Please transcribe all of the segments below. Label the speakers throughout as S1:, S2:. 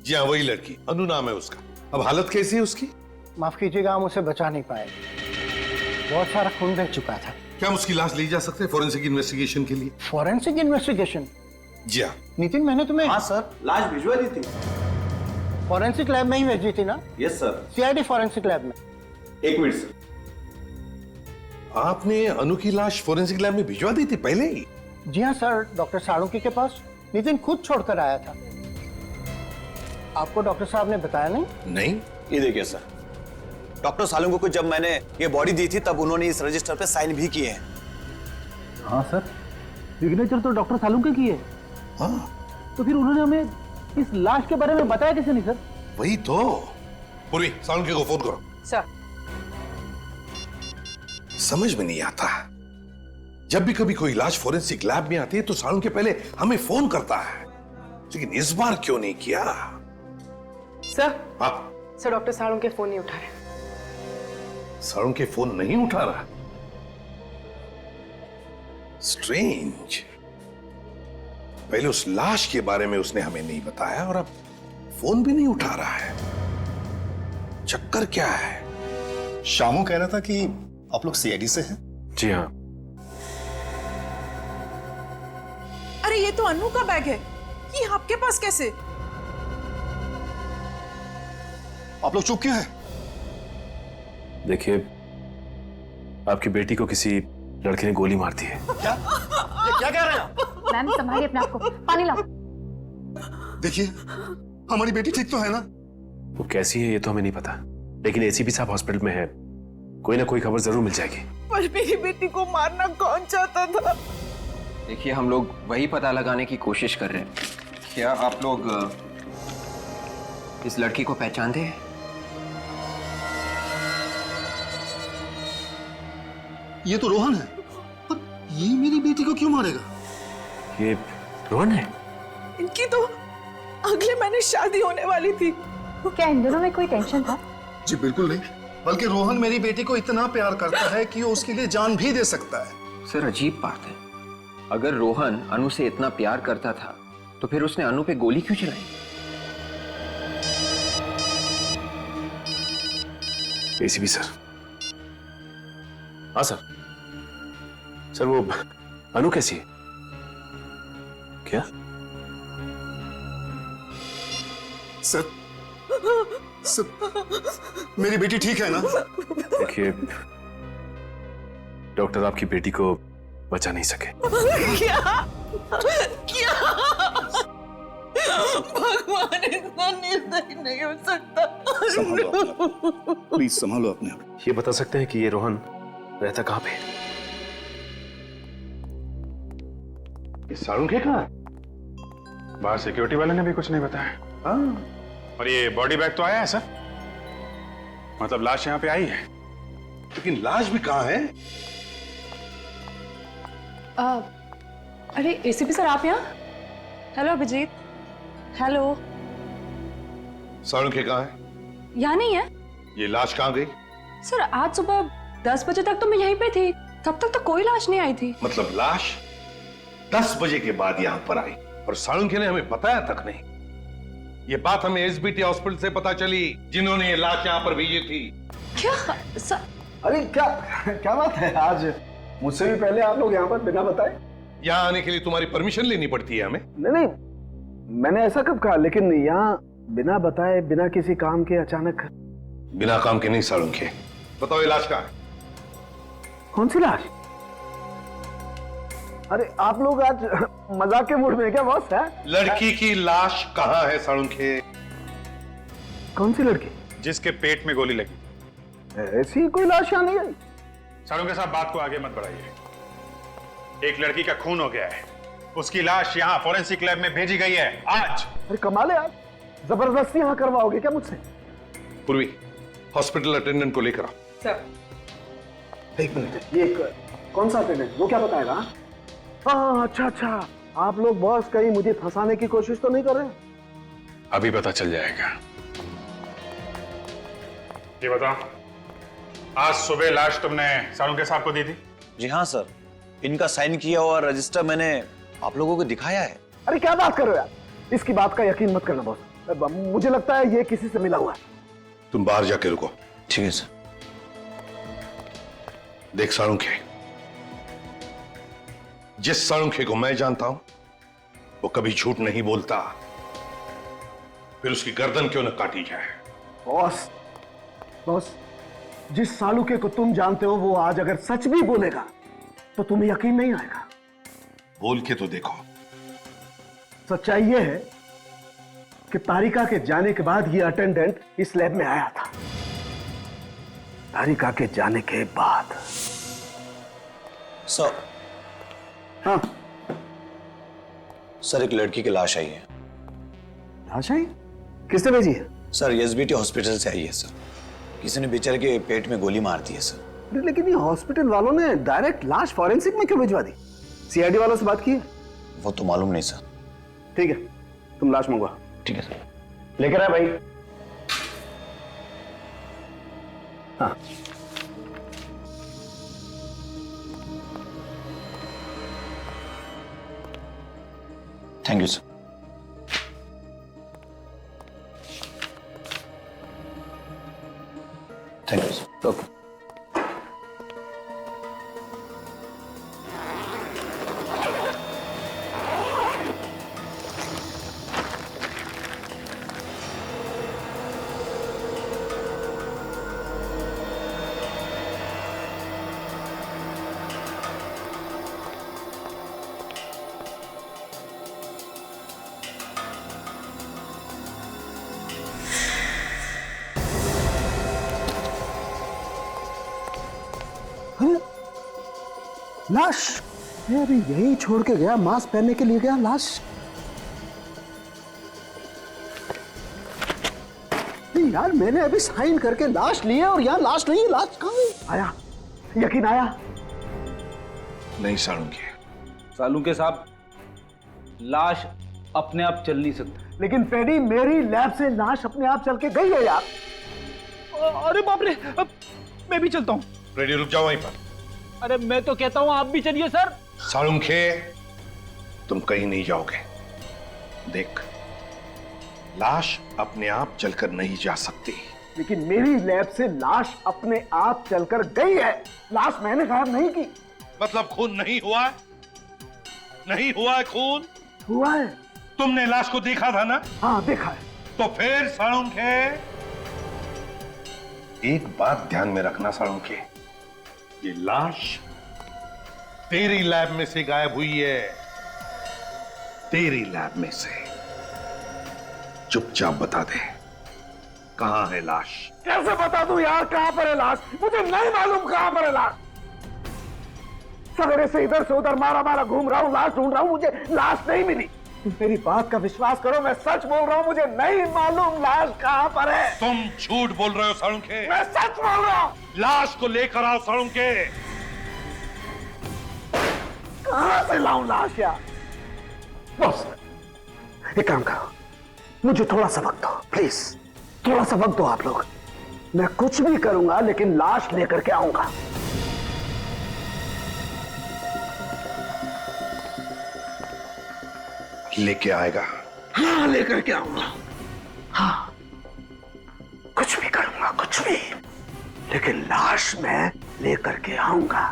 S1: जी हाँ, वही लड़की, अनु नाम है उसका। अब हालत कैसी है उसकी?
S2: माफ कीजिएगा, हम उसे बचा नहीं पाए। बहुत सारा खून बह चुका था।
S1: क्या हम उसकी लाश ले जा सकते हैं फॉरेंसिक इन्वेस्टिगेशन के लिए?
S2: Forensic investigation?
S1: जी हाँ।
S2: नितिन, मैंने तुम्हें
S3: हाँ सर, लाश भिजवा दी थी।
S2: फॉरेंसिक लैब में ही भेजी थी ना?
S3: Yes sir.
S2: CID forensic lab में।
S3: एक मिनट सर।
S1: आपने अनु की लाश फॉरेंसिक लैब में भिजवा दी थी पहले ही?
S2: जी हाँ सर, डॉक्टर साळुंके के पास नितिन खुद छोड़कर आया था। आपको डॉक्टर साहब ने बताया नहीं?
S1: नहीं।
S3: ये देखिए सर, डॉक्टर साळुंके को जब मैंने ये बॉडी दी थी तब उन्होंने इस रजिस्टर पे साइन भी किए हैं।
S4: हाँ सर, सिग्नेचर तो डॉक्टर साळुंके की है।
S1: हाँ,
S4: तो फिर उन्होंने हमें इस लाश के बारे में बताया कैसे नहीं सर?
S1: वही तो। पूर्वी, साळुंके को फोन करो।
S5: सर।
S1: समझ में नहीं आता, जब भी कभी कोई लाश फॉरेंसिक लैब में आती है तो साळुंके पहले हमें फोन करता है, लेकिन इस बार क्यों नहीं किया?
S5: सर।
S1: हाँ।
S5: सर, डॉक्टर साळुंके फोन नहीं उठा रहे।
S1: साळुंके फोन नहीं उठा रहा? स्ट्रेंज। पहले उस लाश के बारे में उसने हमें नहीं बताया और अब फोन भी नहीं उठा रहा है। चक्कर क्या है?
S6: शामू कह रहा था कि आप लोग सीआईडी से हैं।
S7: जी हाँ।
S5: अरे ये तो अनु का बैग है, ये आपके पास कैसे?
S6: आप लोग चुप क्यों हैं?
S7: देखिए, आपकी बेटी को किसी लड़के ने गोली मार दी है।
S6: क्या? ये क्या कह रहे हैं आप?
S8: मैम संभालिए अपने आप को, पानी लाओ।
S6: देखिए, हमारी बेटी ठीक तो है ना?
S7: वो कैसी है ये तो हमें नहीं पता, लेकिन एसीपी साहब हॉस्पिटल में है, कोई ना कोई खबर जरूर मिल जाएगी।
S5: पर मेरी बेटी को मारना कौन चाहता था?
S9: देखिए, हम लोग वही पता लगाने की कोशिश कर रहे हैं। क्या आप लोग इस लड़की को पहचानते हैं?
S6: ये तो रोहन है, पर ये मेरी बेटी को क्यों मारेगा?
S7: ये रोहन है?
S5: इनकी तो अगले महीने शादी होने वाली थी।
S8: क्या इन दोनों में कोई टेंशन था?
S6: जी बिल्कुल नहीं, बल्कि रोहन मेरी बेटी को इतना प्यार करता है कि वो उसके लिए जान भी दे सकता है।
S9: सर, अजीब बात है, अगर रोहन अनु से इतना प्यार करता था तो फिर उसने अनु पे गोली क्यों चलाई?
S7: ACP sir. हाँ सर। सर, वो अनु कैसी है? क्या?
S6: सर, मेरी बेटी ठीक है ना?
S7: देखिए, डॉक्टर आपकी बेटी को बचा नहीं सके।
S5: क्या? क्या? भगवान इतना निर्दयी नहीं हो सकता।
S6: संभालो अपने आप। प्लीज संभालो अपने आप।
S7: ये बता सकते हैं कि ये रोहन रहता कहाँ पे?
S1: ये साळुंके कहाँ है?
S10: बाहर सिक्योरिटी वाले ने भी कुछ नहीं बताया।
S1: हाँ।
S10: और ये बॉडी बैग तो आया है सर, मतलब लाश यहाँ पे आई है।
S1: लेकिन लाश भी कहाँ है?
S5: अरे एसीपी सर, आप यहाँ? हेलो अभिजीत। हेलो।
S1: साळुंके कहाँ है?
S5: यहाँ नहीं है
S1: ये लाश कहाँ गई?
S5: सर। आज सुबह 10 बजे तक तो मैं यहीं पे थी, तब तक तो कोई लाश नहीं आई थी।
S1: मतलब लाश 10 बजे के बाद यहाँ पर आई और साळुंके ने हमें बताया तक नहीं। ये बात हमें एसबीटी हॉस्पिटल से पता चली, जिन्होंने ये लाश यहाँ पर भेजी थी।
S5: क्या सर?
S3: अरे क्या क्या बात है, आज मुझसे भी पहले आप लोग यहाँ पर बिना बताए?
S1: यहाँ आने के लिए तुम्हारी परमिशन लेनी पड़ती है हमें।
S4: नहीं, मैंने ऐसा कब कहा, लेकिन यहाँ बिना बताए, बिना किसी काम के अचानक।
S1: बिना काम के नहीं साळुंके। बताओ ये लाश कहाँ है?
S4: कौन सी लाश? अरे आप लोग आज मजाक के मूड में क्या बॉस? है
S1: लड़की की लाश कहाँ है साळुंके?
S4: कौन सी लड़की?
S10: जिसके पेट में गोली लगी।
S4: ऐसी कोई लाश यहाँ नहीं आई।
S10: साळुंके साहब, बात को आगे मत बढ़ाइए। एक लड़की का खून हो गया है, उसकी लाश यहाँ फॉरेंसिक लैब में भेजी गई है आज।
S4: अरे कमाल है, आप जबरदस्ती यहाँ करवाओगे क्या मुझसे?
S1: पूर्वी, हॉस्पिटल अटेंडेंट को लेकर आओ।
S5: सर।
S4: एक मिनट, ये कौन सा अटेंडेंट? वो क्या बताएगा? हाँ, अच्छा, आप लोग बॉस कहीं मुझे फंसाने की कोशिश तो नहीं कर रहे?
S10: अभी पता चल जाएगा। ये बताओ, आज सुबह लाश तुमने साळुंके साहब को दी थी?
S3: जी हाँ सर, इनका साइन किया हुआ रजिस्टर मैंने आप लोगों को दिखाया है।
S4: अरे क्या बात कर रहे हो यार? इसकी बात का यकीन मत करना बॉस। मुझे लगता है ये किसी से मिला हुआ है।
S1: तुम बाहर जाके रुको।
S3: ठीक है सर।
S1: देख साळुंखे, जिस साळुंखे को मैं जानता हूं वो कभी झूठ नहीं बोलता, फिर उसकी गर्दन क्यों न काटी जाए।
S4: बॉस, बॉस, जिस सालुके को तुम जानते हो वो आज अगर सच भी बोलेगा तो तुम्हें यकीन नहीं आएगा।
S1: बोल के तो देखो।
S4: सच्चाई ये है कि तारिका के जाने के बाद ये अटेंडेंट इस लैब में आया था। तारिका के जाने के बाद।
S3: सर,
S4: हाँ
S3: सर एक लड़की की लाश आई है।
S4: लाश आई? किसने भेजी है?
S3: सर एसबीटी हॉस्पिटल से आई है सर। किसी ने बेचारे के पेट में गोली मार दी है सर।
S4: लेकिन ये हॉस्पिटल वालों ने डायरेक्ट लाश फॉरेंसिक में क्यों भिजवा दी? सीआईडी वालों से बात की है?
S3: वो तो मालूम नहीं सर।
S4: ठीक है, तुम लाश मंगवा।
S3: ठीक है सर।
S4: लेकर आ भाई। हाँ,
S3: thank you sir. Thank you sir.
S4: Okay. लाश? ये अभी यही छोड़ के गया, मास्क पहनने के लिए गया। लाश नहीं यार, मैंने अभी साइन करके लाश ली है और यहाँ लाश नहीं है। लाश कहाँ है? आया, यकीन आया?
S1: नहीं साळुंखे,
S11: सालुंके साहब, लाश अपने आप चल नहीं सकती।
S4: लेकिन पेडी, मेरी लैब से लाश अपने आप चल के गई है यार।
S11: अरे बाप रे, अब मैं भी चलता हूँ।
S1: रेडी, रुक जाओ वहीं पर।
S11: अरे मैं तो कहता हूँ आप भी चलिए सर।
S1: साळुंखे, तुम कहीं नहीं जाओगे। देख, लाश अपने आप चलकर नहीं जा सकती।
S4: लेकिन मेरी लैब से लाश अपने आप चलकर गई है। लाश मैंने गायब नहीं की।
S1: मतलब खून नहीं हुआ? नहीं हुआ है खून?
S4: हुआ है।
S1: तुमने लाश को देखा था ना?
S4: हाँ देखा है।
S1: तो फिर साळुंखे, एक बात ध्यान में रखना साळुंखे, ये लाश तेरी लैब में से गायब हुई है। तेरी लैब में से। चुपचाप बता दे, कहां है लाश?
S4: कैसे बता दूं यार कहां पर है लाश? मुझे नहीं मालूम कहां पर है लाश। सवेरे से इधर से उधर मारा घूम रहा हूं, लाश ढूंढ रहा हूं, मुझे लाश नहीं मिली। मेरी बात का विश्वास करो, मैं सच बोल रहा हूं, मुझे नहीं मालूम लाश कहां पर है।
S1: तुम झूठ बोल रहे हो साळुंखे।
S4: मैं सच बोल रहा हूं।
S1: लाश को लेकर आओ साळुंखे।
S4: कहां से लाऊं लाश यार? बॉस, एक काम करो, मुझे थोड़ा सा वक्त दो प्लीज। थोड़ा सा वक्त दो आप लोग। मैं कुछ भी करूंगा लेकिन लाश लेकर के आऊंगा।
S1: लेके आएगा?
S4: हाँ, लेकर के आऊंगा। हाँ, कुछ भी करूंगा, कुछ भी, लेकिन लाश मैं लेकर के आऊंगा।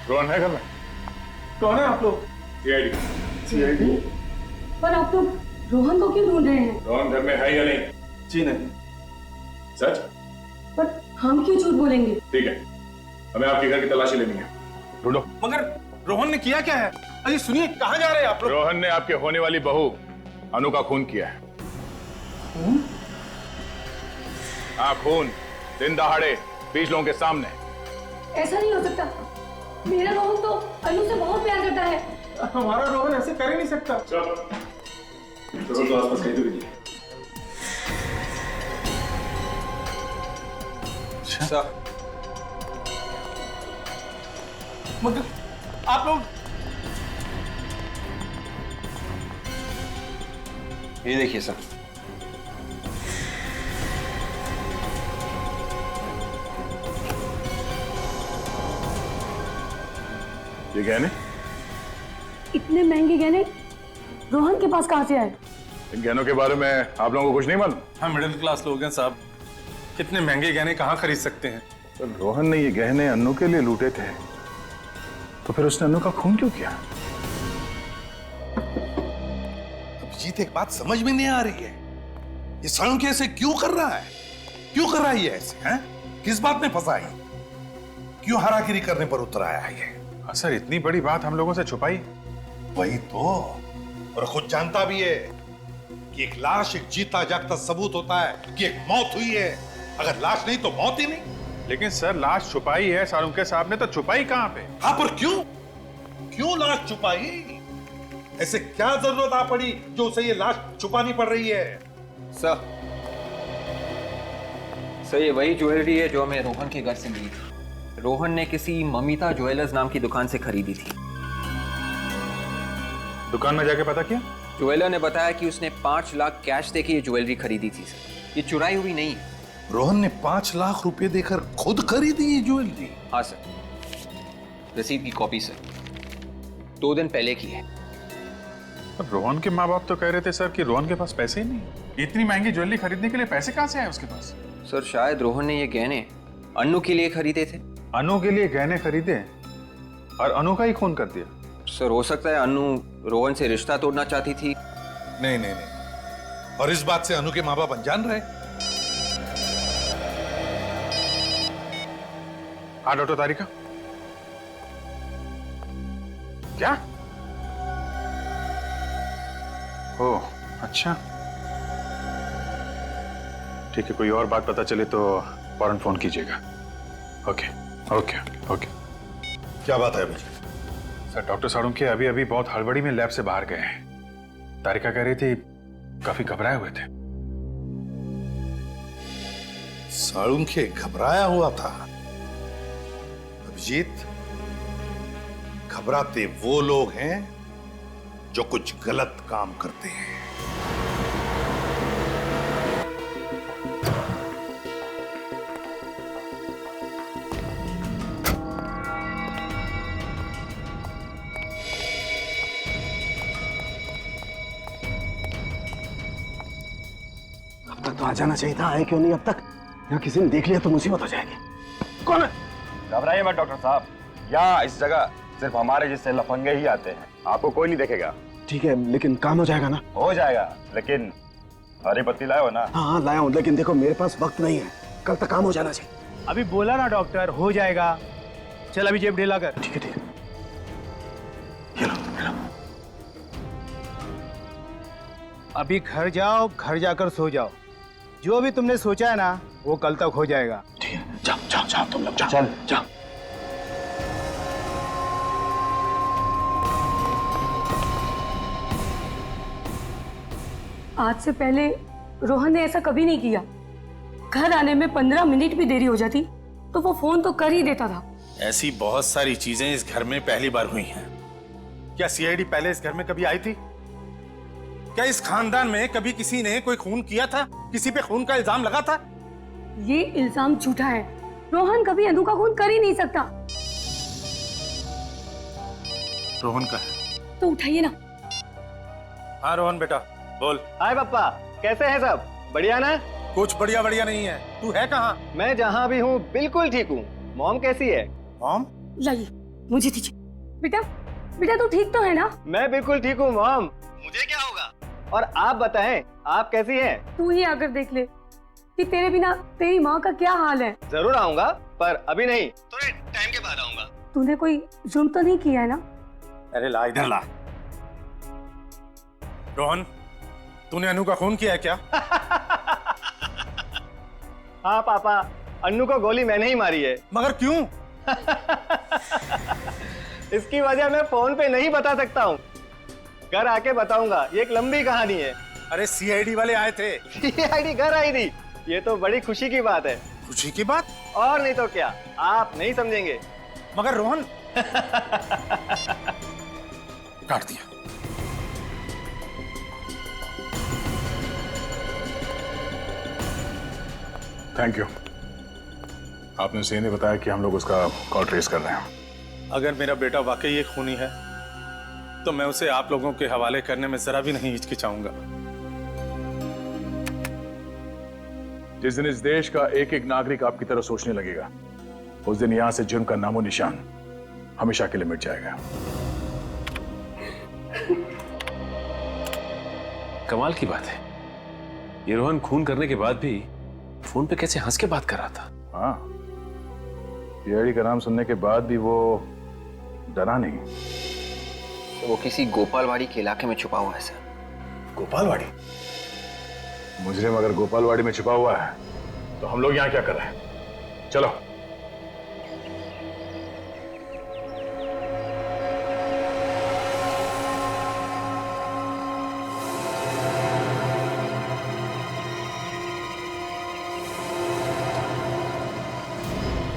S10: रोहन है घर में?
S6: कौन है आप लोग?
S10: सीआईडी।
S6: सीआईडी?
S5: पर आप लोग रोहन को क्यों ढूंढ रहे हैं?
S10: रोहन घर में है या नहीं?
S6: जी नहीं।
S10: सच?
S5: पर हम क्यों झूठ बोलेंगे?
S10: ठीक है, हमें आपके घर की तलाशी लेनी है। ढूंढो।
S6: मगर रोहन ने किया क्या है? अरे सुनिए, कहां जा रहे हैं आप लोग?
S10: रोहन ने आपके होने वाली बहू अनु का खून किया है। हाँ, खून दिन दहाड़े 20 लोगों के सामने।
S5: ऐसा नहीं हो सकता। मेरा रोहन तो अनु से बहुत प्यार करता है।
S6: हमारा रोहन ऐसे कर ही नहीं सकता।
S10: चलो तो आसपास कहीं तो कीजिए।
S6: सर, मगर आप लोग
S9: ये देखिए सर।
S10: ये गहने?
S5: इतने महंगे गहने रोहन के पास कहाँ से आए?
S10: इन गहनों के बारे में आप लोगों को कुछ नहीं मालूम?
S11: हम मिडिल क्लास लोग हैं साहब, कितने महंगे गहने कहाँ खरीद सकते हैं?
S10: तो रोहन ने ये गहने अन्नू के लिए लूटे थे, तो फिर उसने अन्नू का खून क्यों किया?
S1: अभिजीत, एक बात समझ में नहीं आ रही है, ये साळुंखे ऐसे क्यों कर रहा है? क्यों कर रहा है ये ऐसे? हैं? किस बात में फंसा है? क्यों हारागिरी करने पर उतर आया है ये?
S10: सर, इतनी बड़ी बात हम लोगों से छुपाई?
S1: वही तो, और खुद जानता भी है कि एक लाश एक जीता जागता सबूत होता है कि एक मौत हुई है। अगर लाश नहीं तो मौत ही नहीं।
S10: लेकिन सर, लाश छुपाई है साळुंखे साहब ने, तो छुपाई कहां पे?
S1: हाँ, पर क्यों? क्यों लाश छुपाई? ऐसे क्या जरूरत आ पड़ी जो उसे ये लाश छुपानी पड़ रही है?
S9: सर ये वही ज्वेलरी है जो हमें रोहन के घर से मिली थी। रोहन ने किसी ममिता ज्वेलर्स नाम की दुकान से खरीदी थी।
S10: दुकान में जाके पता किया?
S9: ज्वेलर ने बताया कि उसने 5 लाख कैश देके ये ज्वेलरी खरीदी थी सर। ये चुराई हुई नहीं है।
S1: रोहन ने 5 लाख रुपए देकर खुद खरीदी ये ज्वेलरी?
S9: हाँ सर, रसीद की कॉपी सर, 2 दिन पहले की है।
S10: रोहन के माँ बाप तो कह रहे थे सर कि रोहन के पास पैसे ही नहीं। इतनी महंगी ज्वेलरी खरीदने के लिए पैसे कहाँ से आए उसके पास?
S9: सर शायद रोहन ने ये गहने अन्नू के लिए खरीदे थे।
S10: अनु के लिए गहने खरीदे और अनु का ही खून कर दिया?
S9: सर हो सकता है अनु रोहन से रिश्ता तोड़ना चाहती थी।
S1: नहीं नहीं नहीं, और इस बात से अनु के माँ बाप अनजान रहे?
S10: हाँ डॉक्टर तारिका, क्या? ओह अच्छा, ठीक है, कोई और बात पता चले तो फौरन फोन कीजिएगा। Okay okay okay.
S1: क्या बात है अभिजीत?
S10: सर, डॉक्टर साळुंखे अभी अभी बहुत हड़बड़ी में लैब से बाहर गए हैं। तारिका कह रही थी काफी घबराए हुए थे।
S1: साळुंखे घबराया हुआ था? अभिजीत, घबराते वो लोग हैं जो कुछ गलत काम करते हैं।
S4: अब तक तो आ जाना चाहिए था, आए क्यों नहीं अब तक? यहाँ किसी ने देख लिया तो मुसीबत हो जाएगी। कौन है?
S3: घबराइए मत डॉक्टर साहब, यहाँ इस जगह सिर्फ हमारे जैसे लफंगे ही आते हैं, आपको कोई नहीं देखेगा।
S4: ठीक है, लेकिन काम हो जाएगा ना?
S3: हो जाएगा, लेकिन हरी पत्ती लाए हो ना?
S4: हाँ लाया हूँ, लेकिन देखो मेरे पास वक्त नहीं है, कल तक काम हो जाना चाहिए।
S11: अभी बोला ना डॉक्टर, हो जाएगा। चल अभी जेब ढीला कर।
S4: ठीक है ठीक है, ये लो, ये लो।
S11: अभी घर जाओ, घर जाकर सो जाओ। जो भी तुमने सोचा है ना वो कल तक हो जाएगा।
S4: ठीक है, जाओ जाओ जाओ तुम लोग, जाओ
S3: चल।
S4: जाओ।
S5: आज से पहले रोहन ने ऐसा कभी नहीं किया। घर आने में 15 मिनट भी देरी हो जाती तो वो फोन तो कर ही देता था।
S12: ऐसी बहुत सारी चीजें इस घर में पहली बार हुई हैं। क्या सीआईडी पहले इस घर में कभी आई थी? क्या इस खानदान में कभी किसी ने कोई खून किया था? किसी पे खून का इल्जाम लगा था?
S5: ये इल्जाम झूठा है। रोहन कभी अनु का खून कर ही नहीं सकता।
S12: रोहन का है
S5: तो उठाइए ना।
S12: हाँ रोहन बेटा बोल।
S11: हाय पापा, कैसे हैं सब? बढ़िया ना?
S12: कुछ बढ़िया बढ़िया नहीं है। तू है कहाँ?
S11: मैं जहाँ भी हूँ बिल्कुल ठीक हूँ। मॉम कैसी है?
S12: मॉम?
S5: लाइए, मुझे दीजिए। बेटा बेटा तू ठीक तो है ना?
S11: मैं बिल्कुल ठीक हूँ मॉम। मुझे क्या होगा? और आप बताएं, आप कैसी हैं?
S5: तू ही आकर देख ले कि तेरे बिना तेरी माँ का क्या हाल है।
S11: जरूर आऊंगा, पर अभी नहीं, थोड़े टाइम के बाद आऊंगा।
S5: तूने कोई जुर्म तो नहीं किया है ना?
S12: अरे ला इधर ला। रोहन, तूने अनु का खून किया है क्या?
S11: हाँ पापा, अन्नू को गोली मैंने ही मारी है।
S12: मगर क्यों?
S11: इसकी वजह मैं फोन पे नहीं बता सकता हूँ, घर आके बताऊंगा। ये एक लंबी कहानी है।
S12: अरे सीआईडी वाले आए थे।
S11: सीआईडी घर आई थी, ये तो बड़ी खुशी की बात है।
S12: खुशी की बात?
S11: और नहीं तो क्या, आप नहीं समझेंगे।
S12: मगर रोहन काट दिया।
S10: थैंक यू, आपने सही ने बताया कि हम लोग उसका कॉल ट्रेस कर रहे हैं।
S12: अगर मेरा बेटा वाकई एक खूनी है तो मैं उसे आप लोगों के हवाले करने में जरा भी नहीं हिचकिचाऊंगा।
S7: जिस दिन इस देश का एक एक नागरिक आपकी तरह सोचने लगेगा, उस दिन यहां से जुर्म का नामो निशान हमेशा के लिए मिट जाएगा। कमाल की बात है, ये रोहन खून करने के बाद भी फोन पे कैसे हंस के बात कर रहा था। हाँ, सीआईडी का नाम सुनने के बाद भी वो डरा नहीं।
S9: तो वो किसी गोपालवाड़ी के इलाके में छुपा हुआ है सर।
S7: गोपालवाड़ी? मुजरिम अगर गोपालवाड़ी में छुपा हुआ है तो हम लोग यहां क्या कर रहे हैं? चलो।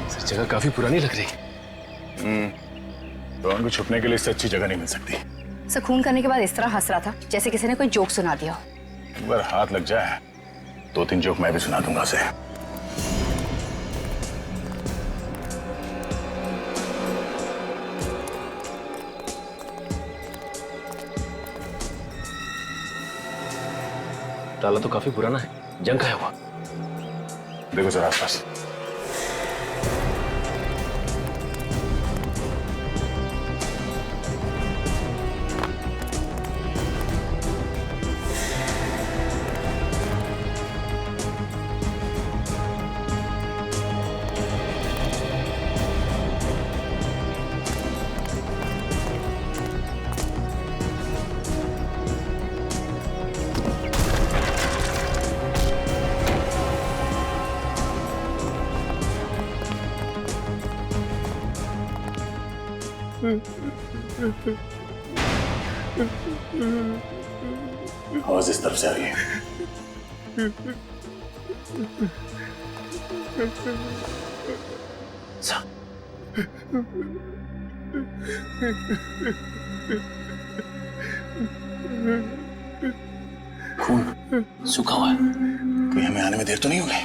S7: सर, जगह काफी पुरानी लग रही। तो उनको छुपने के लिए इससे अच्छी जगह नहीं मिल सकती।
S8: सर खून करने के बाद इस तरह हंस रहा था जैसे किसी ने कोई जोक सुना दिया हो।
S7: अगर हाथ लग जाए 2-3 जोक मैं भी सुना दूंगा उसे। ताला तो काफी पुराना है, जंग का है हुआ। देखो जरा आसपास। आवाज इस तरफ से आ रही है। खून सूखा हुआ है, कोई हमें आने में देर तो नहीं होगी?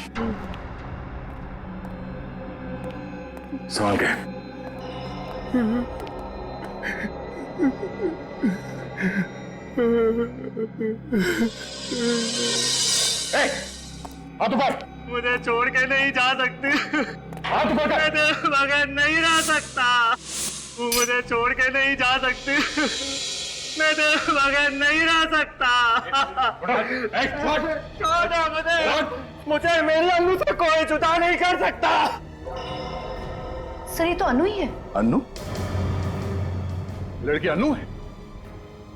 S7: संभाल के। हाथ ऊपर।
S13: मुझे छोड़ के नहीं जा सकती।
S7: हाथ ऊपर कर।
S13: मैं तेरे बगैर नहीं रह सकता। तू मुझे छोड़ के नहीं जा सकती। मैं तेरे बगैर नहीं रह सकता। छोड़ मुझे। मुझे मेरी अन्नू से कोई जुदा नहीं कर सकता।
S8: सर ये तो अनु ही है।
S7: अन्नू? लड़की अन्नू है,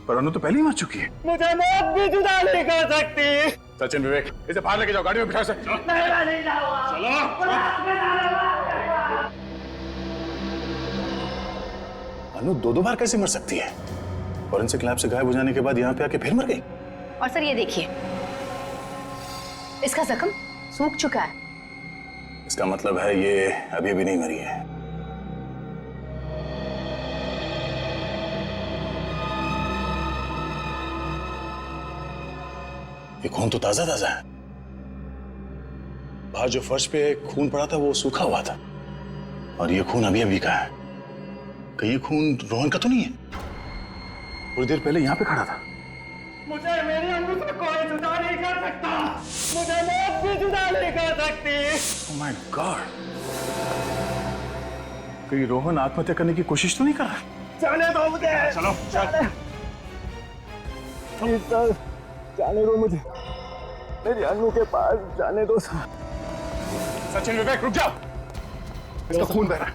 S7: पर अन्नू तो पहले ही मर चुकी है।
S13: मुझे मौत भी जुदा नहीं कर सकती।
S7: सचिन, विवेक, इसे बाहर लेके जाओ, गाड़ी में बिठा सकते।
S13: नहीं जाऊंगा।
S7: चलो। अन्नू 2 बार कैसे मर सकती है? फॉरेंसिक लैब से गायब हो जाने के बाद यहाँ पे आके फिर मर गई।
S8: और सर ये देखिए, इसका जख्म सूख चुका है।
S7: इसका मतलब है ये अभी भी नहीं मरी है। ये खून तो ताजा ताजा है। बाहर जो फर्श पे खून पड़ा था वो सूखा हुआ था, और ये खून अभी अभी का है। कहीं ये खून रोहन का तो नहीं है? थोड़ी देर पहले यहाँ पे खड़ा था।
S13: मुझे मेरी अन्नू से कोई जुदा नहीं कर सकता। मुझे मौत भी जुदा नहीं कर सकती।
S7: Oh my God! कहीं रोहन आत्महत्या करने की कोशिश तो नहीं कर रहा?
S13: जाने दो मुझे।
S7: चलो चल।
S13: प्लीज सर, जाने दो मुझे। मेरी अन्नू के पास जाने दो सर।
S7: सचिन, विवेक, रुक जाओ। इसका खून बह रहा है।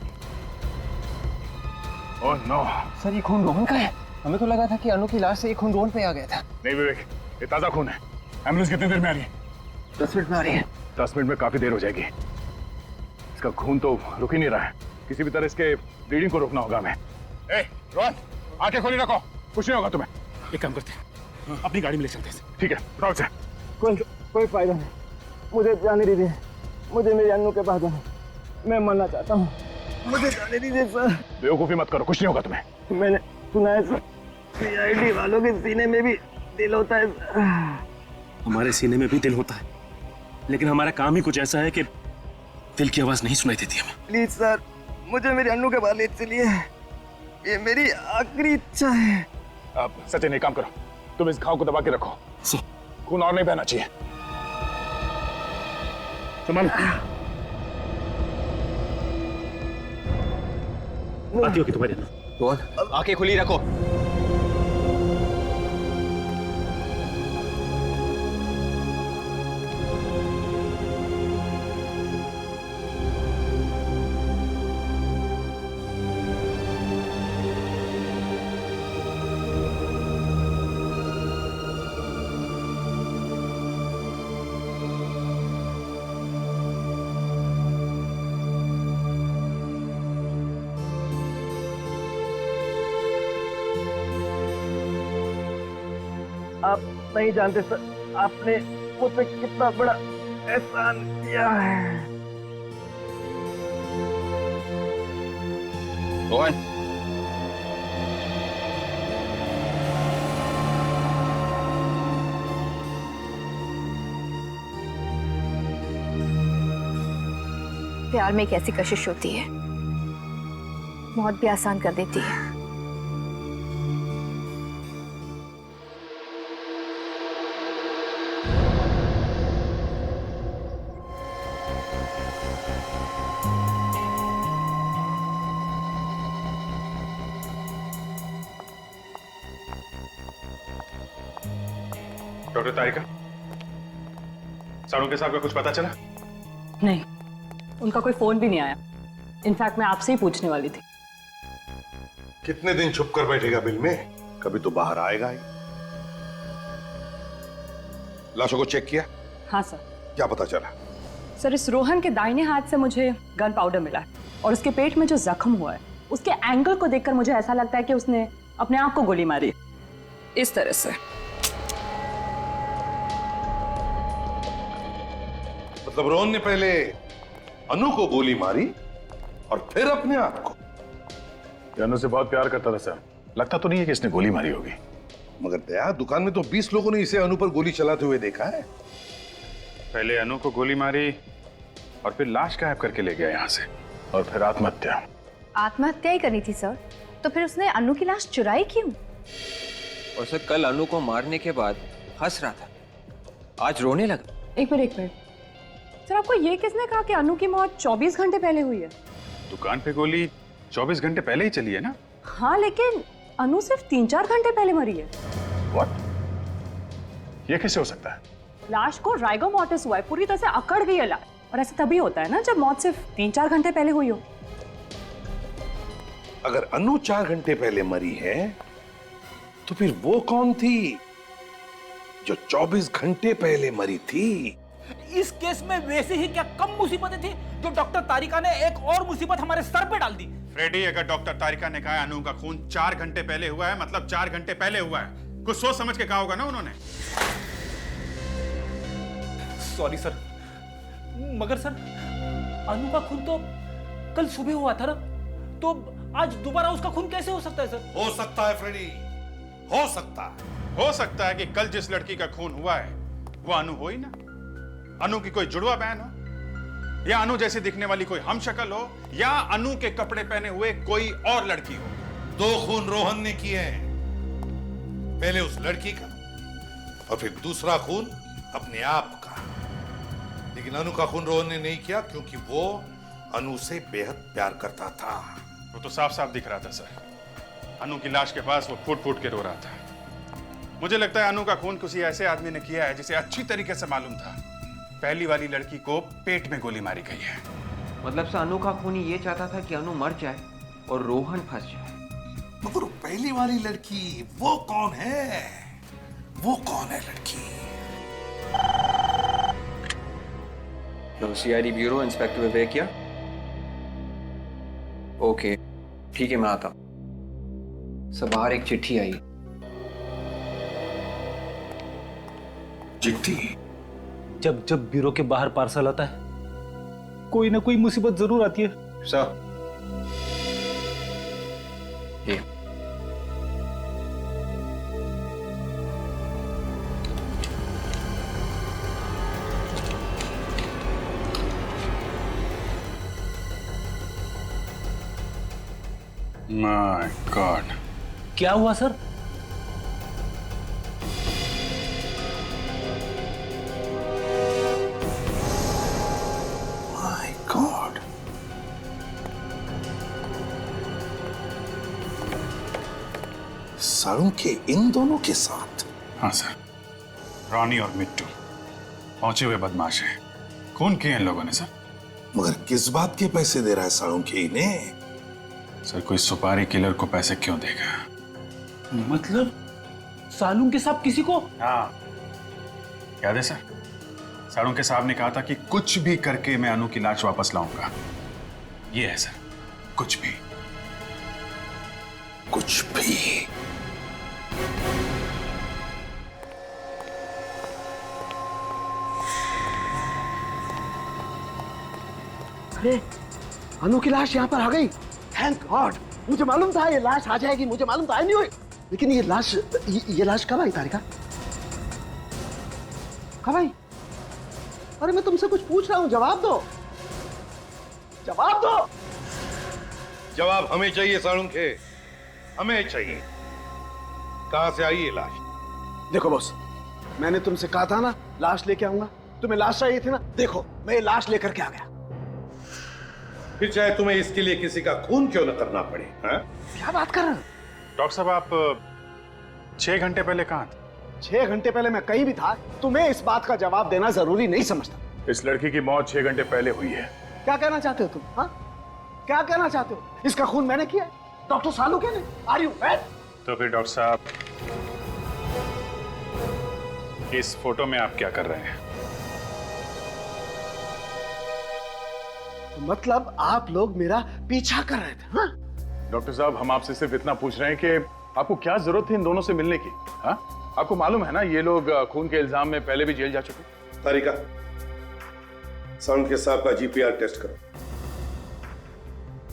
S7: Oh no.
S9: सर ये खून रोहन का है। हमें तो लगा था कि अनु की लाश से ये खून रोहन पे आ गया था।
S7: नहीं विवेक, ये ताजा खून है। एम्बुलेंस कितनी देर में आ रही है?
S9: 10 मिनट में आ रही है।
S7: 10 मिनट में काफी देर हो जाएगी। इसका खून तो रुक ही नहीं रहा है। किसी भी तरह इसके ब्लीडिंग को रोकना होगा हमें। रोहन, आंखें खोली रखो, कुछ नहीं होगा तुम्हें।
S12: एक काम करते हैं, अपनी गाड़ी में ले चलते हैं।
S7: ठीक है, उठाओ इसे।
S13: कोई फायदा नहीं, मुझे जाने दीजिए। मुझे मेरी अन्नू के पास जाना, मैं मरना चाहता हूँ। मुझे जाने दीजिए सर।
S7: बेवकूफी मत करो, कुछ नहीं होगा तुम्हें।
S13: मैंने सुना है सर, सीआईडी वालों के सीने में भी दिल होता है।
S14: हमारे सीने में भी दिल होता है, लेकिन हमारा काम ही कुछ ऐसा है कि दिल की आवाज नहीं सुनाई देती हमें।
S13: प्लीज सर, मुझे मेरी अन्नू के पास ले चलिए। ये मेरी आखिरी इच्छा है।
S12: सचिन एक काम करो, तुम इस घाव को दबा के रखो, खून और नहीं बहना चाहिए। सुमन
S14: आती होगी तुम्हारी।
S9: रोहन आंखें खुली रखो।
S13: आप नहीं जानते सर, आपने मुझ पे कितना बड़ा एहसान किया है।
S9: रोहन
S8: प्यार में एक ऐसी कशिश होती है, मौत भी आसान कर देती है।
S10: डॉक्टर तारिका, साड़ू के साहब का कुछ पता चला?
S15: नहीं, उनका कोई फोन भी नहीं आया। इनफैक्ट मैं आपसे ही पूछने वाली थी।
S1: कितने दिन छुप कर बैठेगा बिल में? कभी तो बाहर आएगा ही। लाशों को चेक किया?
S15: हाँ सर।
S1: क्या पता चला?
S15: सर, इस रोहन के दाहिने हाथ से मुझे गन पाउडर मिला है और उसके पेट में जो जख्म हुआ है उसके एंगल को देखकर मुझे ऐसा लगता है कि उसने अपने आप को गोली मारी इस तरह से।
S1: मतलब रोहन ने पहले अनु को गोली मारी और फिर अपने आप को?
S12: अनु से बहुत प्यार करता था सर, लगता तो नहीं है कि इसने गोली मारी होगी।
S1: मगर दया, दुकान में तो 20 लोगों ने इसे अनु पर गोली चलाते हुए देखा है।
S10: पहले अनु को गोली मारी और फिर लाश गायब करके ले गया यहाँ से,
S12: और फिर आत्महत्या।
S8: आत्महत्या ही करनी थी सर, तो फिर उसने अनु की लाश चुराई क्यों?
S9: और सर कल अनु को मारने के बाद हंस रहा था, आज रोने लगा।
S15: एक मिनट सर, आपको ये किसने कहा कि अनु की मौत 24 घंटे पहले हुई है?
S10: दुकान पे गोली 24 घंटे पहले ही चली है ना?
S15: हाँ, लेकिन अनु सिर्फ 3-4 घंटे पहले मरी है।
S12: What? ये कैसे हो सकता है?
S15: लाश को राइगो मॉर्टिस हुआ है, पूरी तरह से अकड़ गई है लाश, और ऐसा तभी होता है ना जब मौत सिर्फ 3-4 घंटे पहले हुई हो।
S1: अगर अनु 4 घंटे पहले मरी है तो फिर वो कौन थी जो 24 घंटे पहले मरी थी?
S16: इस केस में वैसे ही क्या कम मुसीबतें थी जो डॉक्टर तारिका ने एक और मुसीबत हमारे सर पे डाल दी।
S10: फ्रेडी, अगर डॉक्टर तारिका ने कहा अनु का खून 4 घंटे पहले हुआ है, मतलब 4 घंटे पहले हुआ है। कुछ सोच समझ के कहा होगा ना उन्होंने।
S16: सॉरी सर, मगर सर अनु का खून तो कल सुबह हुआ था ना, तो आज दोबारा उसका खून कैसे हो सकता है सर?
S1: हो सकता है फ्रेडी, हो सकता है।
S10: हो सकता है कि कल जिस लड़की का खून हुआ है वो अनु हो ही ना। अनु की कोई जुड़वा बहन हो, या अनु जैसी दिखने वाली कोई हमशक्ल हो, या अनु के कपड़े पहने हुए कोई और लड़की हो।
S1: 2 खून रोहन ने किए हैं, पहले उस लड़की का और फिर दूसरा खून अपने आप का। लेकिन अनु का खून रोहन ने नहीं किया क्योंकि वो अनु से बेहद प्यार करता था।
S10: वो तो साफ साफ दिख रहा था सर, अनु की लाश के पास वो फूट फूट के रो रहा था। मुझे लगता है अनु का खून किसी ऐसे आदमी ने किया है जिसे अच्छी तरीके से मालूम था पहली वाली लड़की को पेट में गोली मारी गई है।
S9: मतलब से अनु का खूनी ये चाहता था कि अनु मर जाए और रोहन फंस जाए।
S1: मगर पहली वाली लड़की वो कौन है? वो कौन है लड़की?
S9: सीआईडी ब्यूरो, इंस्पेक्टर विवेक किया। ओके ठीक है, मैं आता हूं। सब बाहर एक चिट्ठी आई।
S1: चिट्ठी?
S11: जब जब ब्यूरो के बाहर पार्सल आता है कोई ना कोई मुसीबत जरूर आती है।
S9: सर ये
S10: माय गॉड,
S11: क्या हुआ सर?
S1: साड़ू के इन दोनों के साथ?
S10: हाँ सर, रॉनी और मिट्टू पहुंचे हुए बदमाश हैं। खून किए इन लोगों ने सर।
S1: मगर किस बात के पैसे दे रहा है साड़ू के इन्हें?
S10: सर कोई सुपारी किलर को पैसे क्यों देगा?
S16: मतलब सालून के साथ किसी को?
S10: हाँ, याद है सर, साड़ू के साहब ने कहा था कि कुछ भी करके मैं अनु की लाश वापस लाऊंगा। ये है सर, कुछ भी।
S1: कुछ भी?
S4: अरे अनु की लाश यहाँ पर आ गई। Thank God. मुझे मालूम था ये लाश आ जाएगी, मुझे मालूम था, आई न्यू इट। लेकिन ये लाश कब आई तारिका? कब आई? अरे मैं तुमसे कुछ पूछ रहा हूँ, जवाब दो, जवाब दो।
S1: जवाब हमें चाहिए साळुंखे, हमें चाहिए। कहां से आई ये लाश?
S4: देखो बॉस, मैंने तुमसे कहा था ना लाश लेके आऊंगा, तुम्हें लाश चाहिए थी ना, देखो मैं ये लाश लेकर के आ गया।
S1: फिर चाहे तुम्हें इसके लिए किसी का खून क्यों न करना पड़े। हैं?
S4: क्या बात कर रहे हो?
S10: डॉक्टर साहब आप 6 घंटे पहले कहां थे?
S4: 6 घंटे पहले मैं कहीं भी था, तुम्हें इस बात का जवाब देना जरूरी नहीं समझता।
S7: इस लड़की की मौत 6 घंटे पहले हुई है।
S4: क्या कहना चाहते हो तुम? हाँ, क्या कहना चाहते हो? इसका खून मैंने किया, डॉक्टर सालुंखे ने। Are you mad?
S10: तो फिर डॉक्टर साहब इस फोटो में आप क्या कर रहे हैं?
S4: तो मतलब आप लोग मेरा पीछा कर रहे थे? हाँ?
S7: डॉक्टर साहब हम आपसे सिर्फ इतना पूछ रहे हैं कि आपको क्या जरूरत थी इन दोनों से मिलने की? हाँ? आपको मालूम है ना ये लोग खून के इल्जाम में पहले भी जेल जा चुके।
S1: तारिका, साळुंखे साहब का जीपीआर टेस्ट करो।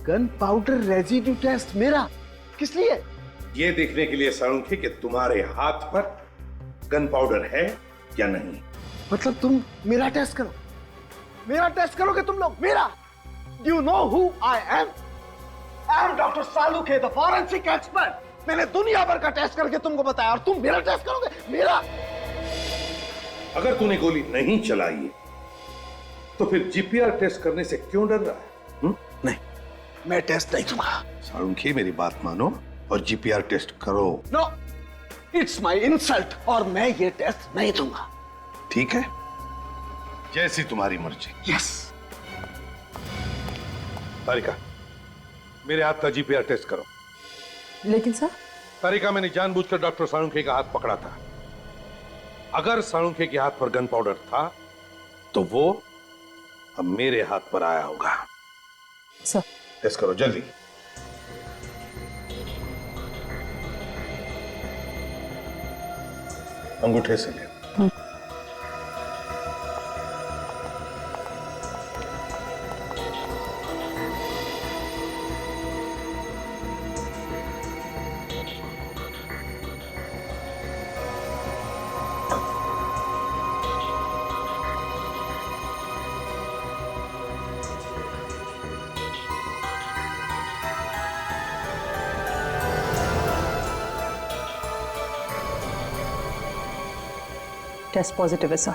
S4: गन पाउडर रेजिड्यू टेस्ट मेरा? किस लिए?
S1: ये देखने के लिए साळुंखे कि तुम्हारे हाथ पर गन पाउडर है या नहीं।
S4: मतलब तुम मेरा टेस्ट करो, मेरा टेस्ट करोगे तुम लोग? मेरा? You know who I am? I am doctor Salunkhe, the forensic expert. मैंने दुनिया भर का टेस्ट करके तुमको बताया और तुम मेरा टेस्ट करोगे? मेरा?
S1: अगर तूने गोली नहीं चलाई तो फिर जीपीआर टेस्ट करने से क्यों डर रहा है?
S4: नहीं, मैं टेस्ट नहीं दूंगा।
S1: साळुंखे मेरी बात मानो और जीपीआर टेस्ट करो।
S4: नो, इट्स माय इंसल्ट और मैं ये टेस्ट नहीं दूंगा।
S1: ठीक है, जैसी तुम्हारी मर्जी।
S4: यस।
S1: तारिका, मेरे हाथ का जीपीआर टेस्ट करो।
S15: लेकिन सर?
S1: तारिका, मैंने जानबूझकर डॉक्टर साळुंखे का हाथ पकड़ा था। अगर साळुंखे के हाथ पर गन पाउडर था तो वो अब मेरे हाथ पर आया होगा।
S15: सर
S1: टेस्ट करो जल्दी। अंगूठे से ले।
S15: टेस्ट पॉजिटिव है सर।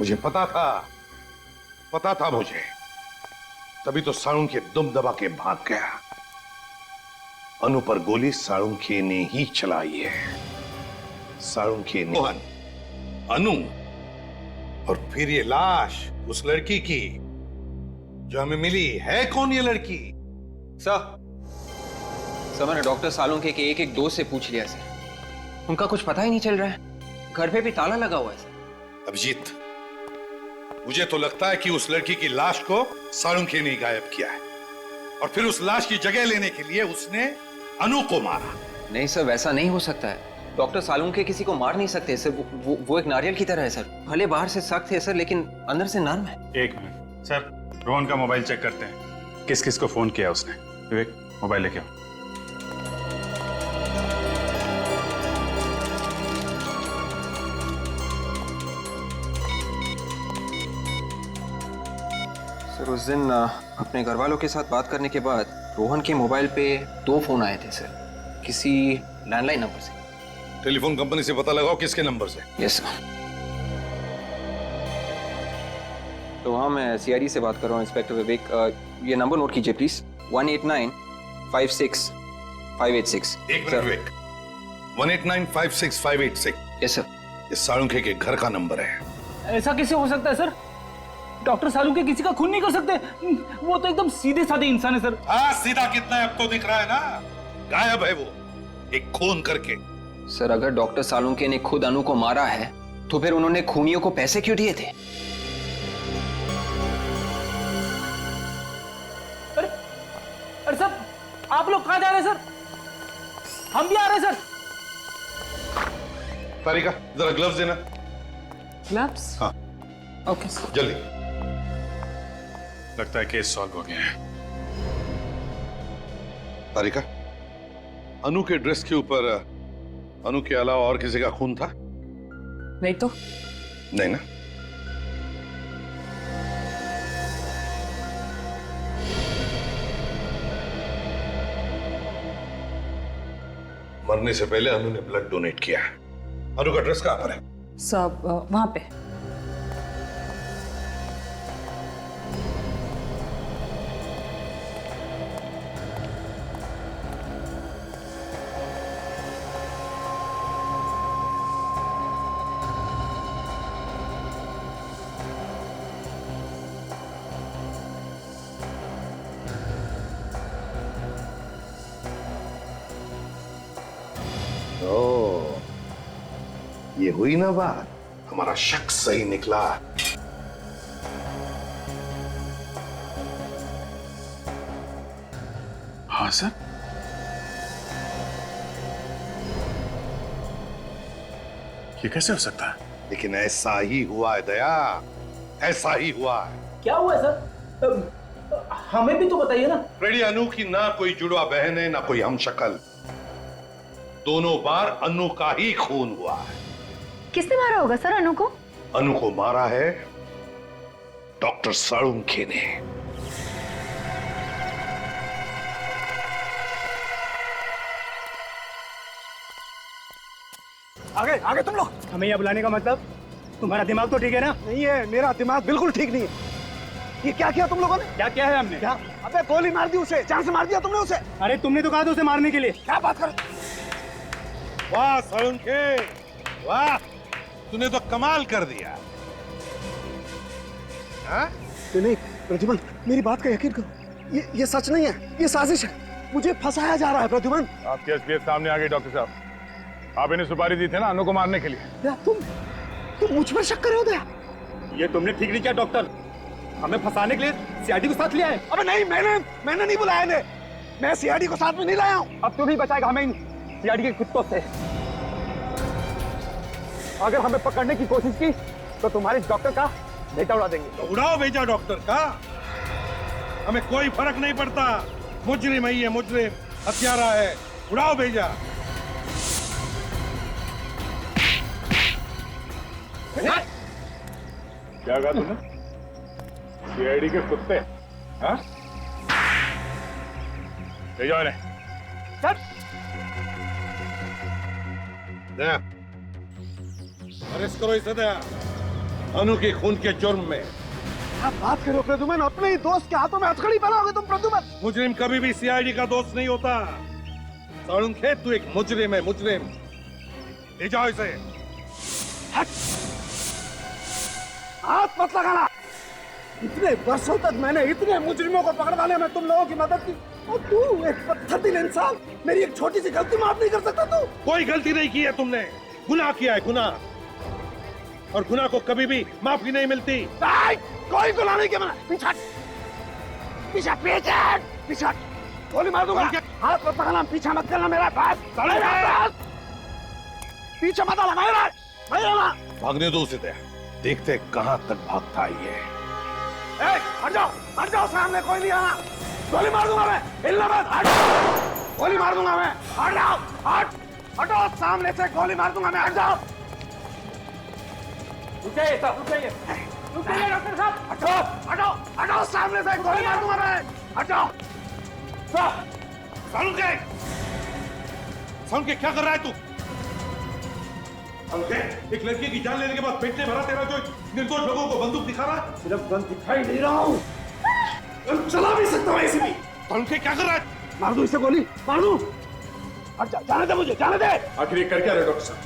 S1: मुझे पता था मुझे, तभी तो साळुंखे दुम दबा के भाग गया। अनु पर गोली साळुंखे ने ही चलाई है। साळुंखे ने। मोहन, अनु और फिर ये लाश उस लड़की की जो हमें मिली है। कौन ये लड़की?
S9: सर मैंने डॉक्टर सालुंखे के एक दोस्त से पूछ लिया सर, उनका कुछ पता ही नहीं चल रहा है। घर पे भी ताला लगा हुआ है सर।
S1: अभिजीत, मुझे तो लगता है कि उस लड़की की लाश को साळुंखे ने गायब किया है और फिर उस लाश की जगह लेने के लिए उसने अनु को मारा।
S9: नहीं सर, वैसा नहीं हो सकता है। डॉक्टर सालुंखे किसी को मार नहीं सकते सर। वो एक नारियल की तरह है सर। भले बाहर से सख्त है सर, लेकिन अंदर से नर्म है।
S10: 1 मिनट सर, रोहन का मोबाइल चेक करते हैं। किस किस को फोन किया उसने? विवेक, मोबाइल लेके आओ।
S9: सर उस दिन अपने घर वालों के साथ बात करने के बाद रोहन के मोबाइल पे 2 फोन आए थे सर, किसी लैंडलाइन नंबर से।
S1: टेलीफोन कंपनी से पता लगाओ किसके नंबर से।
S9: Yes sir. तो हाँ, मैं सीआईडी से बात कर रहा हूँ, इंस्पेक्टर विवेक। ये नंबर नोट कीजिए प्लीज, 18956 586।
S1: एक मिनट विवेक, 1895656।
S9: Yes sir.
S1: ये साळुंखे के घर का नंबर है।
S16: ऐसा कैसे हो सकता है सर? डॉक्टर सालुंखे किसी का खून नहीं कर सकते। वो तो एकदम सीधे साधे इंसान है सर।
S1: हाँ, सीधा कितना है अब तो दिख रहा है ना। गायब है वो, एक खून करके।
S9: सर अगर डॉक्टर सालुंखे ने खुद अनु को मारा है तो फिर उन्होंने खूनियों को पैसे क्यों दिए थे?
S16: अरे सर, आप लोग कहाँ जा रहे हैं सर? हम भी आ रहे हैं सर।
S1: तारिका जरा ग्लव्स देना।
S15: ग्लव्स?
S1: हाँ
S15: ओके
S1: जल्दी।
S10: लगता है केस सॉल्व हो गया है।
S1: तारिका, अनु के ड्रेस के ऊपर अनु के अलावा और किसी का खून था?
S15: नहीं तो?
S1: नहीं ना? मरने से पहले अनु ने ब्लड डोनेट किया है। अनु का ड्रेस कहां पर है?
S15: सब वहां पे।
S1: ये हुई ना बात, हमारा शक सही निकला।
S10: हाँ सर। ये कैसे हो सकता है?
S1: लेकिन ऐसा ही हुआ है दया, ऐसा ही हुआ है।
S16: क्या हुआ है सर? हमें भी तो बताइए ना।
S1: रेडी, अनु की ना कोई जुड़वा बहन है ना कोई हमशक्ल। दोनों बार अनु का ही खून हुआ है।
S8: किसने मारा होगा सर अनु को?
S1: अनु को मारा है डॉक्टर साळुंखे ने।
S11: आगे आगे तुम लोग। हमें यहाँ बुलाने का मतलब? तुम्हारा दिमाग तो ठीक है ना?
S4: नहीं है, मेरा दिमाग बिल्कुल ठीक नहीं है। ये क्या किया तुम लोगों ने?
S11: क्या क्या है हमने?
S4: क्या? अबे गोली मार दी उसे, जान से मार दिया तुमने उसे।
S11: अरे तुमने तो कहा था उसे मारने के लिए।
S4: क्या बात कर?
S1: वाह साळुंखे, वाह, तूने तो कमाल कर दिया। हाँ?
S4: नहीं प्रद्युमन, मेरी बात का यकीन करो, ये सच नहीं है, ये साजिश है। मुझे फंसाया जा रहा है प्रद्युमन।
S12: आपकी असलियत सामने आ गई डॉक्टर साहब। आप इन्हें सुपारी दी थी ना अनु को मारने के लिए।
S4: तुम मुझ पर शक कर रहे हो दया?
S11: ये तुमने ठीक नहीं किया डॉक्टर, हमें फंसाने के लिए सीआईडी को साथ लिया है।
S4: अबे नहीं, मैंने नहीं बुलाया इन्हें। मैं सीआईडी को साथ में नहीं लाया हूँ।
S11: अब तू भी बचाएगा हमें इन सीआईडी के कुत्तों से। अगर हमें पकड़ने की कोशिश की तो तुम्हारे डॉक्टर का बेटा उड़ा देंगे।
S1: तो उड़ाओ भेजा डॉक्टर का, हमें कोई फर्क नहीं पड़ता। मुजरिम ही है, मुजरिम, हत्यारा है, उड़ाओ भेजा।
S12: क्या कहा तुमने? सीआईडी के कुत्ते? हाँ? ले जाओ इन्हें।
S11: सर,
S1: दया, अरेस्ट करो इसे दया, अनु के खून के जुर्म में।
S4: क्या बात करो प्रद्युमन, अपने ही दोस्त के हाथों में हथकड़ी पहनाओगे तुम प्रद्युमन?
S1: मुजरिम कभी भी सीआईडी का दोस्त नहीं होता। साळुंखे, तू एक मुजरिम है, मुजरिम। ले जाओ इसे।
S4: हाथ मत लगाना। इतने वर्षों तक मैंने इतने मुजरिमों को पकड़वाने में तुम लोगों की मदद की, और तू एक पत्थर दिल इंसान मेरी एक छोटी सी गलती माफ नहीं कर सकता तू?
S1: कोई गलती नहीं की है तुमने, गुनाह किया है, गुनाह, और गुनाह को कभी भी माफी नहीं मिलती।
S4: कोई गुनाह नहीं किया। पीछे पीछे पीछे पीछे गोली मार दूंगा। हाथ मत लगाना, पीछे मत करना मेरा पास। पीछे मत आना,
S1: भागने दो उसे दया, देखते कहां तक भागता है ये।
S4: हट जाओ, सामने कोई नहीं आना। गोली मार दूंगा मैं, हिलना मत। हट, गोली मार दूंगा मैं। हट जाओ, हटो, सामने से गोली मार दूंगा मैं। हट जाओ।
S16: रुकिए डॉक्टर साहब,
S4: हटो, सामने से गोली मार दूंगा मैं। हट जाओ।
S1: साळुंखे, क्या कर रहा है तू? एक लड़की की जान लेने के बाद पेट में भरा तेरा जो निर्दोष लोगों को बंदूक दिखा रहा है।
S4: सिर्फ गन दिखाई नहीं रहा हूँ, चला भी सकता हूँ ऐसे भी।
S1: साळुंखे क्या कर रहा है?
S4: मार दूं इसे गोली, मार दूं? हट जा, जाने दे मुझे, जाने दे।
S12: आखिर ये कर क्या रहे डॉक्टर साहब?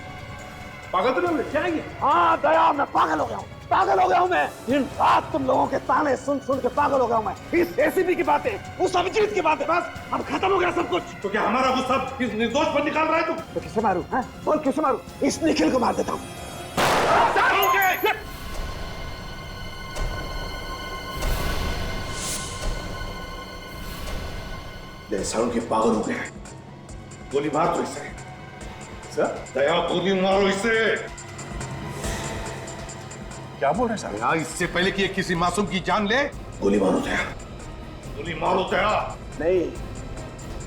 S12: पागल तो नहीं हो क्या ये?
S4: हाँ दया, मैं पागल हो गया हूँ, पागल हो गया हूँ मैं। दिन रात तुम लोगों के ताने सुन सुन के पागल हो गया हूँ मैं। इस एसीपी की बातें, उस अभिजीत की बातें, बस अब खत्म हो गया सब कुछ।
S12: तो क्या हमारा गुस्सा इस निर्दोष पर निकाल रहा है तुम?
S4: तो किसे मारूं? हाँ? बोल किसे मारूं? इस निखिल को मार देता हूँ।
S1: सारुण के पागल हो गया है। गोली मार दो इसे। सर दया, गोली मारो इसे।
S12: क्या बोल रहे हैं साहब? इससे पहले कि ये किसी मासूम की जान ले,
S1: गोली मारो दया,
S12: गोली मारो दया।
S4: नहीं,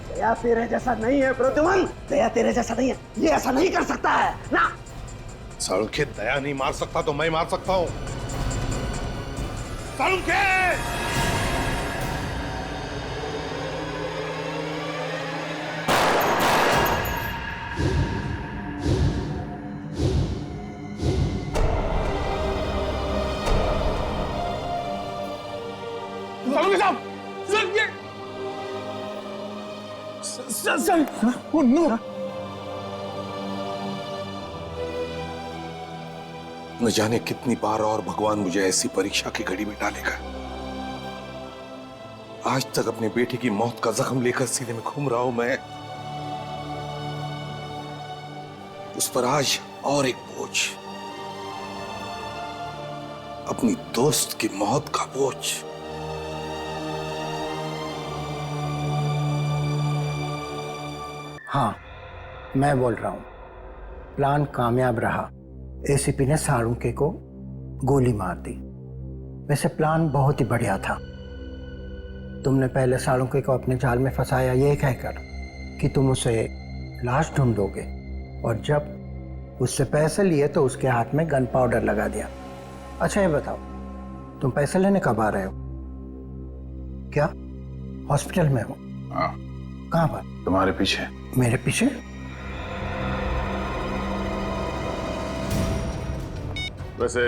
S4: दया तेरे जैसा नहीं है प्रद्युमन, दया तेरे जैसा नहीं है, ये ऐसा नहीं कर सकता है ना।
S1: सारुण के दया नहीं मार सकता तो मैं मार सकता हूं। सारुण के न जाने कितनी बार और भगवान मुझे ऐसी परीक्षा की घड़ी में डालेगा। आज तक अपने बेटे की मौत का जख्म लेकर सीने में घूम रहा हूं मैं, उस पर आज और एक बोझ, अपनी दोस्त की मौत का बोझ।
S2: हाँ, मैं बोल रहा हूं, प्लान कामयाब रहा। एसीपी ने साळुंके को गोली मार दी। वैसे प्लान बहुत ही बढ़िया था। तुमने पहले साळुंके को अपने जाल में फंसाया ये कहकर कि तुम उसे लाश ढूंढोगे, और जब उससे पैसे लिए तो उसके हाथ में गन पाउडर लगा दिया। अच्छा ये बताओ, तुम पैसे लेने कब आ रहे हो? क्या हॉस्पिटल में हो?
S12: हाँ।
S2: कहाँ पर?
S12: तुम्हारे पीछे।
S2: मेरे पीछे?
S12: वैसे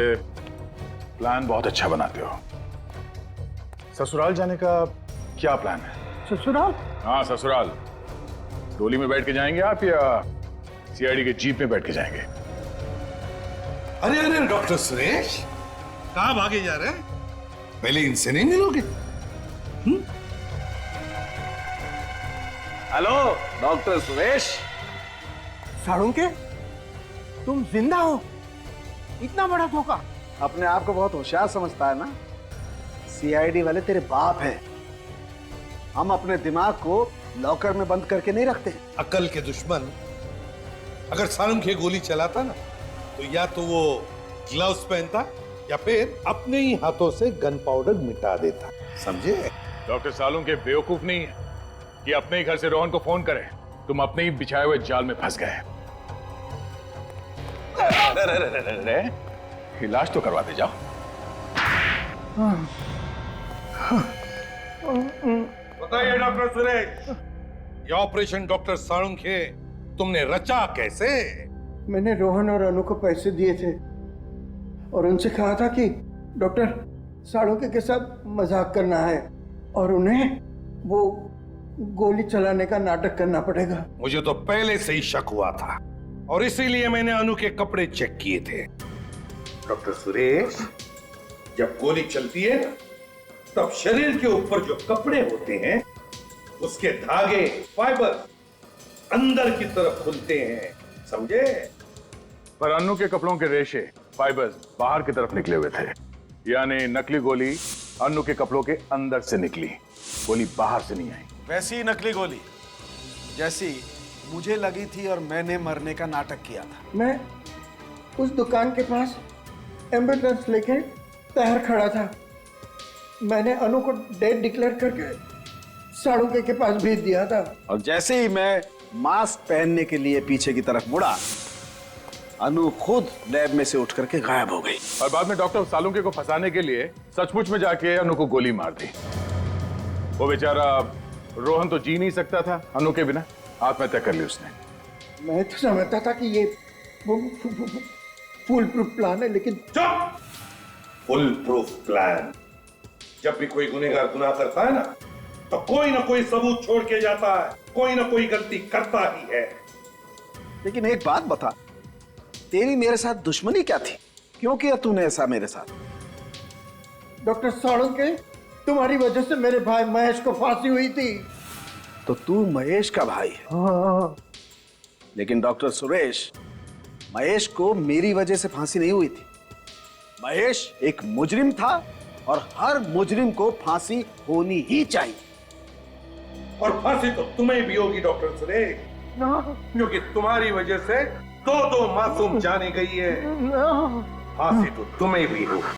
S12: प्लान बहुत अच्छा बनाते हो। ससुराल जाने का क्या प्लान है?
S2: ससुराल?
S12: हाँ ससुराल। डोली में बैठ के जाएंगे आप या सीआईडी के जीप में बैठ के जाएंगे?
S1: अरे अरे डॉक्टर सुरेश,
S12: कहाँ भागे जा रहे हैं?
S1: पहले इनसे नहीं मिलोगे?
S3: Hello doctor Suresh.
S2: साळुंके, तुम जिंदा हो? इतना बड़ा धोखा।
S4: अपने आप को बहुत होशियार समझता है ना? सीआईडी वाले तेरे बाप हैं। हम अपने दिमाग को लॉकर में बंद करके नहीं रखते।
S1: अकल के दुश्मन अगर साळुंके गोली चलाता ना, तो या तो वो ग्लव्स पहनता या फिर अपने ही हाथों से गन पाउडर मिटा देता। समझे?
S12: डॉक्टर साळुंके बेवकूफ नहीं है कि अपने ही घर से रोहन को फोन करे। तुम अपने ही बिछाए हुए जाल में फंस गए। इलाज तो करवा दे जाओ।
S1: बताइए डॉक्टर सुरेश, ये ऑपरेशन डॉक्टर साळुंके तुमने रचा कैसे?
S2: मैंने रोहन और अनु को पैसे दिए थे और उनसे कहा था कि डॉक्टर साळुंके के साथ मजाक करना है और उन्हें वो गोली चलाने का नाटक करना पड़ेगा।
S1: मुझे तो पहले से ही शक हुआ था और इसीलिए मैंने अनु के कपड़े चेक किए थे। डॉक्टर सुरेश, जब गोली चलती है ना, तब शरीर के ऊपर जो कपड़े होते हैं उसके धागे, फाइबर अंदर की तरफ खुलते हैं। समझे?
S12: पर अनु के कपड़ों के रेशे, फाइबर्स बाहर की तरफ निकले हुए थे, यानी नकली गोली अनु के कपड़ों के अंदर से निकली, गोली बाहर से नहीं आई।
S17: वैसी ही नकली गोली जैसी मुझे लगी थी और मैंने मरने का नाटक किया था।
S2: मैं उस दुकान के पास एम्बुलेंस लेके तैयार खड़ा था। मैंने अनु को डेड डिक्लेयर करके साळुंके के पास भेज दिया था।
S3: और जैसे ही मैं मास्क पहनने के लिए पीछे की तरफ मुड़ा, अनु खुद लैब में से उठ करके गायब हो गई।
S12: और बाद में डॉक्टर साळुंके को फंसाने के लिए सचमुच में जाके अनु को गोली मार दी। वो बेचारा रोहन तो जी नहीं सकता था अनु के बिना, आत्महत्या कर ली उसने।
S2: मैं तो समझता था कि ये फुल प्रूफ प्लान है, लेकिन
S1: चुप! Full proof plan? जब भी कोई गुनहगार गुनाह करता है ना, तो कोई ना कोई सबूत छोड़ के जाता है। कोई ना कोई गलती करता ही है।
S3: लेकिन एक बात बता, तेरी मेरे साथ दुश्मनी क्या थी? क्यों किया तूने ऐसा मेरे साथ?
S2: डॉक्टर साळुंके, तुम्हारी वजह से मेरे भाई महेश को फांसी हुई थी।
S3: तो तू महेश का भाई है?
S2: हाँ।
S3: लेकिन डॉक्टर सुरेश, महेश को मेरी वजह से फांसी नहीं हुई थी। महेश एक मुजरिम था और हर मुजरिम को फांसी होनी ही चाहिए।
S1: और फांसी तो तुम्हें भी होगी डॉक्टर सुरेश, क्योंकि तुम्हारी वजह से दो मासूम जाने गई है। फांसी तो तुम्हें भी होगी।